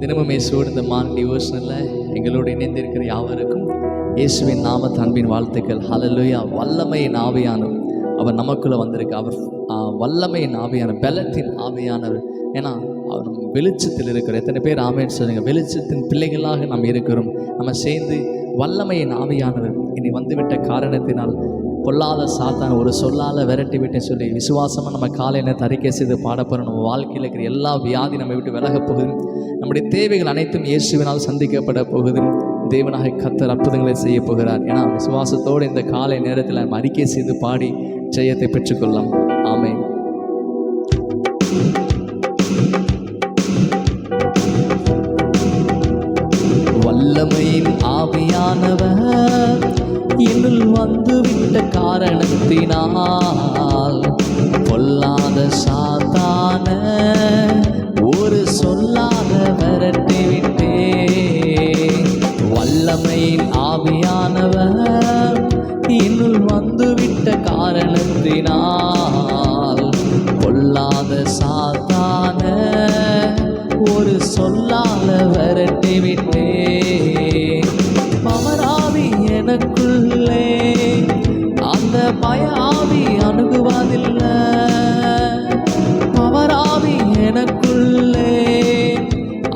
தினமும் இயேசுவோடு இந்த மார்னிங் டிவோஷனில் எங்களோடு இணைந்திருக்கிற யாவருக்கும் இயேசுவின் நாமத்து அன்பின் வாழ்த்துக்கள். ஹல்லேலூயா. வல்லமையின் ஆவியானவர் அவர் நமக்குள்ளே வந்திருக்கு. அவர் வல்லமையின் ஆவியானவர், பலத்தின் ஆவியானவர். ஏன்னா அவர் நம்ம வெளிச்சத்தில் இருக்கிற எத்தனை பேர் ஆமென் சொல்லுங்கள். வெளிச்சத்தின் பிள்ளைகளாக நாம் இருக்கிறோம். நம்ம சேர்ந்து வல்லமையின் ஆவியானவர் இனி வந்துவிட்ட காரணத்தினால் பொல்லாத சாத்தான் ஒரு சொல்லால் விரட்டி விட்டேன்னு சொல்லி விசுவாசமாக நம்ம காலையில் அறிக்கை செய்து பாடப்போகிறோம். நம்ம வாழ்க்கையில் இருக்கிற எல்லா வியாதி நம்ம விட்டு விலகப் போகுது. நம்முடைய தேவைகள் அனைத்தும் இயேசுவினால் சந்திக்கப்பட போகுது. தேவனாக கர்த்தர் அற்புதங்களை செய்ய போகிறார். ஏன்னா விசுவாசத்தோடு இந்த காலை நேரத்தில் நம்ம அறிக்கை செய்து பாடி ஜெயத்தை பெற்றுக்கொள்ளலாம். ஆமென். வல்லமையின் ஆவியானவர் என்னுள் வந்துவிட்ட காரணத்தினால் பொல்லாத சாத்தான ஒரு சொல்லாத விரட்டி விட்டே. வல்லமையின் ஆவியானவர் என்னுள் வந்துவிட்ட காரணத்தினால் பொல்லாத சாத்தான ஒரு சொல்லால விரட்டி விட்டே. பவராவி எனக்குள்ளே அந்த பயாவி அணுகுவதில்லை. பவராவி எனக்குள்ளே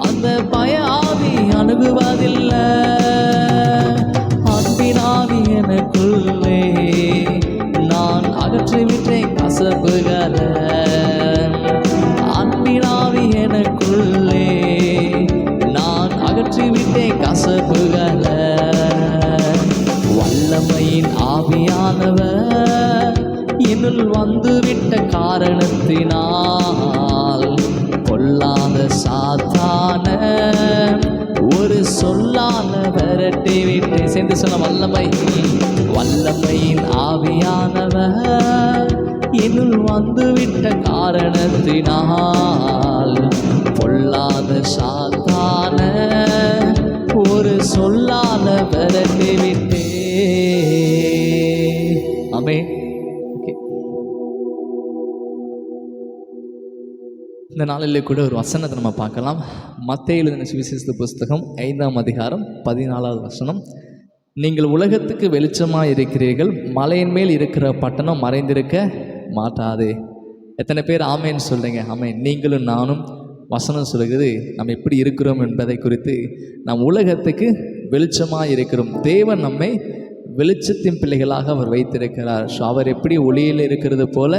அந்த பயாவி அணுகுவதில்லை. அன்பினாவி எனக்குள்ளே நான் அகற்றிவிட்டேன் கசப்புகளை. அன்பினாவி எனக்குள்ளே நான் அகற்றிவிட்டேன் கசப்புகளை. வல்லமையின் ஆவியானவர் என்னுள் வந்துவிட்ட காரணத்தினால் பொல்லாத சாத்தான ஒரு சொல்லால விரட்டி விட்டு. சேர்ந்து சொன்ன வல்லமையின் ஆவியானவர் என்னுள் வந்துவிட்ட காரணத்தினால் பொல்லாத சாத்தான ஒரு சொல்லால விரட்டி விட்டே. ஆமென். இந்த நாளிலே கூட ஒரு வசனத்தை நம்ம பார்க்கலாம். மத்தேயு எழுதின சுவிசேஷ புஸ்தகம் 5ஆம் அதிகாரம் 14வது வசனம். நீங்கள் உலகத்துக்கு வெளிச்சமாக இருக்கிறீர்கள், மலையின் மேல் இருக்கிற பட்டணம் மறைந்திருக்க மாட்டாது. எத்தனை பேர் ஆமேன்னு சொல்கிறீங்க? ஆமேன். நீங்களும் நானும் வசனம் சொல்கிறது நம்ம எப்படி இருக்கிறோம் என்பதை குறித்து. நாம் உலகத்துக்கு வெளிச்சமாக இருக்கிறோம். தேவன் நம்மை வெளிச்சத்தின் பிள்ளைகளாக அவர் வைத்திருக்கிறார். ஸோ அவர் எப்படி ஒளியில் இருக்கிறது போல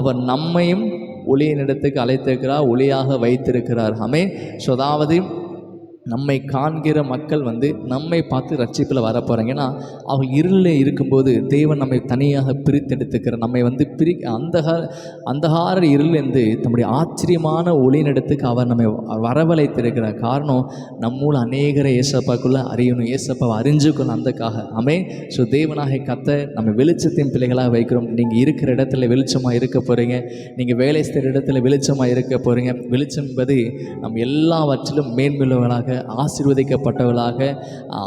அவர் நம்மையும் ஒளியின் இடத்துக்கு அழைத்திருக்கிறார், ஒளியாக வைத்திருக்கிறார். ஆமென். ஸோ அதாவது நம்மை காண்கிற மக்கள் நம்மை பார்த்து ரட்சிப்பில் வரப்போகிறாங்க. ஏன்னா அவங்க இருளில் இருக்கும்போது தேவன் நம்மை தனியாக பிரித்தெடுத்துக்கிறார். நம்மை அந்தகார இருளிலிருந்து தம்முடைய ஆச்சரியமான ஒளியினிடத்துக்கு அவர் நம்மை வரவழைத்திருக்கிறார். காரணம் நம்மூல அநேகரை ஏசப்பாக்குள்ளே அறியணும், ஏசப்பாவை அறிஞ்சுக்கணும். அந்தக்காக ஆமென். ஸோ தேவனாக கர்த்தர் நம்ம வெளிச்சத்தின் பிள்ளைகளாக வைக்கிறோம். நீங்கள் இருக்கிற இடத்துல வெளிச்சமாக இருக்க போகிறீங்க. நீங்கள் வேலை செய்கிற இடத்துல வெளிச்சமாக இருக்க போகிறீங்க. வெளிச்சம் என்பது நம்ம எல்லாவற்றிலும் மேன்மையுள்ளவர்களாக, ஆசீர்வதிக்கப்பட்டவர்களாக,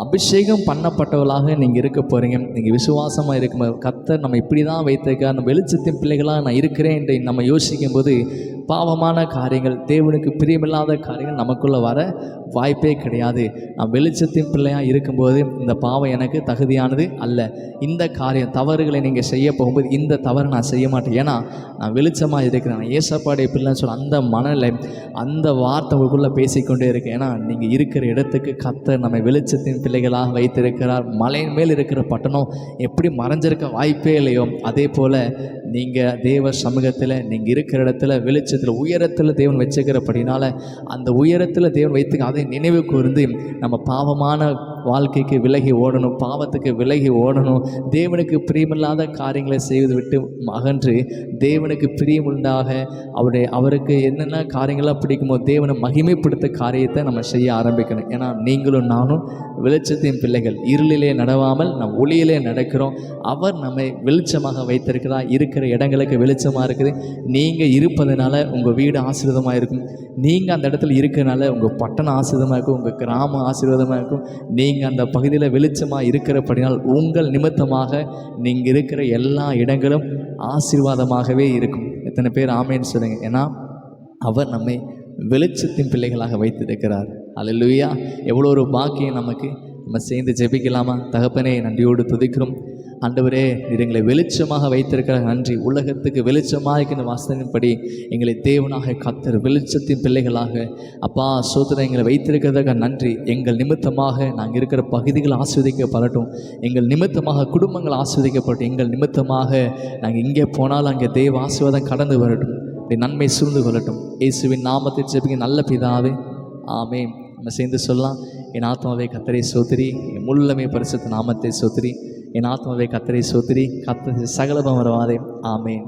அபிஷேகம் பண்ணப்பட்டவர்களாக நீங்கள் இருக்க போகிறீங்க. நீங்கள் விசுவாசமாக இருக்கும்போது கர்த்தர் நம்ம இப்படி தான் வைத்திருக்கார். நம்ம வெளிச்சத்தின் பிள்ளைகளாக நான் இருக்கிறேன் என்று நம்ம யோசிக்கும் போது பாவமான காரியங்கள், தேவனுக்கு பிரியமில்லாத காரியங்கள் நமக்குள்ளே வர வாய்ப்பே கிடையாது. நான் வெளிச்சத்தின் பிள்ளையாக இருக்கும்போது இந்த பாவம் எனக்கு தகுதியானது அல்ல. இந்த காரியம் தவறுகளை நீங்கள் செய்ய போகும்போது இந்த தவறை நான் செய்ய மாட்டேன். ஏன்னா நான் வெளிச்சமாக இருக்கிறேன், நான் ஏசப்பாடைய பிள்ளைன்னு சொல்ல அந்த மனநிலை, அந்த வார்த்தை உங்களுக்குள்ளே பேசிக்கொண்டே இருக்கேன். ஏன்னா நீங்கள் இருக்கிற இடத்துக்கு கர்த்தர் நம்மை வெளிச்சத்தின் பிள்ளைகளாக வைத்திருக்கிறார். மலையின் மேல் இருக்கிற பட்டணம் எப்படி மறைஞ்சிருக்க வாய்ப்பே இல்லையோ, அதே போல் நீங்கள் தேவ சமூகத்தில் நீங்கள் இருக்கிற இடத்துல வெளிச்சத்தில் உயரத்தில் தேவன் வச்சுக்கிறபடினால அந்த உயரத்தில் தேவன் வைத்து அதை நினைவு கூர்ந்து நம்ம பாவமான வாழ்க்கைக்கு விலகி ஓடணும், பாவத்துக்கு விலகி ஓடணும். தேவனுக்கு பிரியமில்லாத காரியங்களை செய்து விட்டு அகன்று தேவனுக்கு பிரியமுண்டாக அவருக்கு என்னென்ன காரியங்களாக பிடிக்குமோ தேவனை மகிமைப்படுத்த காரியத்தை நம்ம செய்ய ஆரம்பிக்கணும். ஏன்னா நீங்களும் நானும் வெளிச்சத்தின் பிள்ளைகள், இருளிலே நடவாமல் நம் ஒளியிலே நடக்கிறோம். அவர் நம்மை வெளிச்சமாக வைத்திருக்கிறார். இருக்கிற இடங்களுக்கு வெளிச்சமாக இருக்குது. நீங்கள் இருப்பதனால உங்கள் வீடு ஆசீர்வாதமாக இருக்கும். நீங்கள் அந்த இடத்துல இருக்கிறனால உங்கள் பட்டணம் ஆசீர்வாதமாக இருக்கும், உங்கள் கிராமம் ஆசீர்வாதமாக இருக்கும். நீங்கள் அந்த பகுதியில் வெளிச்சமாக இருக்கிறபடினால் உங்கள் நிமித்தமாக நீங்கள் இருக்கிற எல்லா இடங்களும் ஆசீர்வாதமாகவே இருக்கும். எத்தனை பேர் ஆமேன்னு சொல்லுங்கள்? ஏன்னா அவர் நம்மை வெளிச்சத்தின் பிள்ளைகளாக வைத்திருக்கிறார். அல்லேலூயா! எவ்வளோ ஒரு பாக்கியம் நமக்கு. நம்ம சேர்ந்து ஜெபிக்கலாமா? தகப்பனே, நன்றியோடு துதிக்கிறோம். ஆண்டவரே, நீர் எங்களை வெளிச்சமாக வைத்திருக்கிற நன்றி. உலகத்துக்கு வெளிச்சமாக இருக்கின்ற வாசனையின்படி எங்களை தேவனாக கர்த்தர் வெளிச்சத்தின் பிள்ளைகளாக அப்பா சோதனை எங்களை வைத்திருக்கிறதுக்காக நன்றி. எங்கள் நிமித்தமாக நாங்கள் இருக்கிற பகுதிகள் ஆஸ்வதிக்கப்படட்டும், எங்கள் நிமித்தமாக குடும்பங்கள் ஆஸ்வதிக்கப்படட்டும், எங்கள் நிமித்தமாக நாங்கள் இங்கே போனாலும் அங்கே தேவ ஆசீர்வாதம் கடந்து வரட்டும், நன்மை சூழ்ந்து கொள்ளட்டும். இயேசுவின் நாமத்தை ஜெபிக்க நல்ல பிதாவே, ஆமென். நம்ம சேர்ந்து சொல்லலாம். என் ஆத்மாவே கர்த்தரை ஸ்தோத்திரி, என் முழுமே பரிசுத்த நாமத்தை ஸ்தோத்திரி. என் ஆத்மாவே கர்த்தரை ஸ்தோத்திரி, கர்த்தர் சகல பரவாதே. ஆமென்.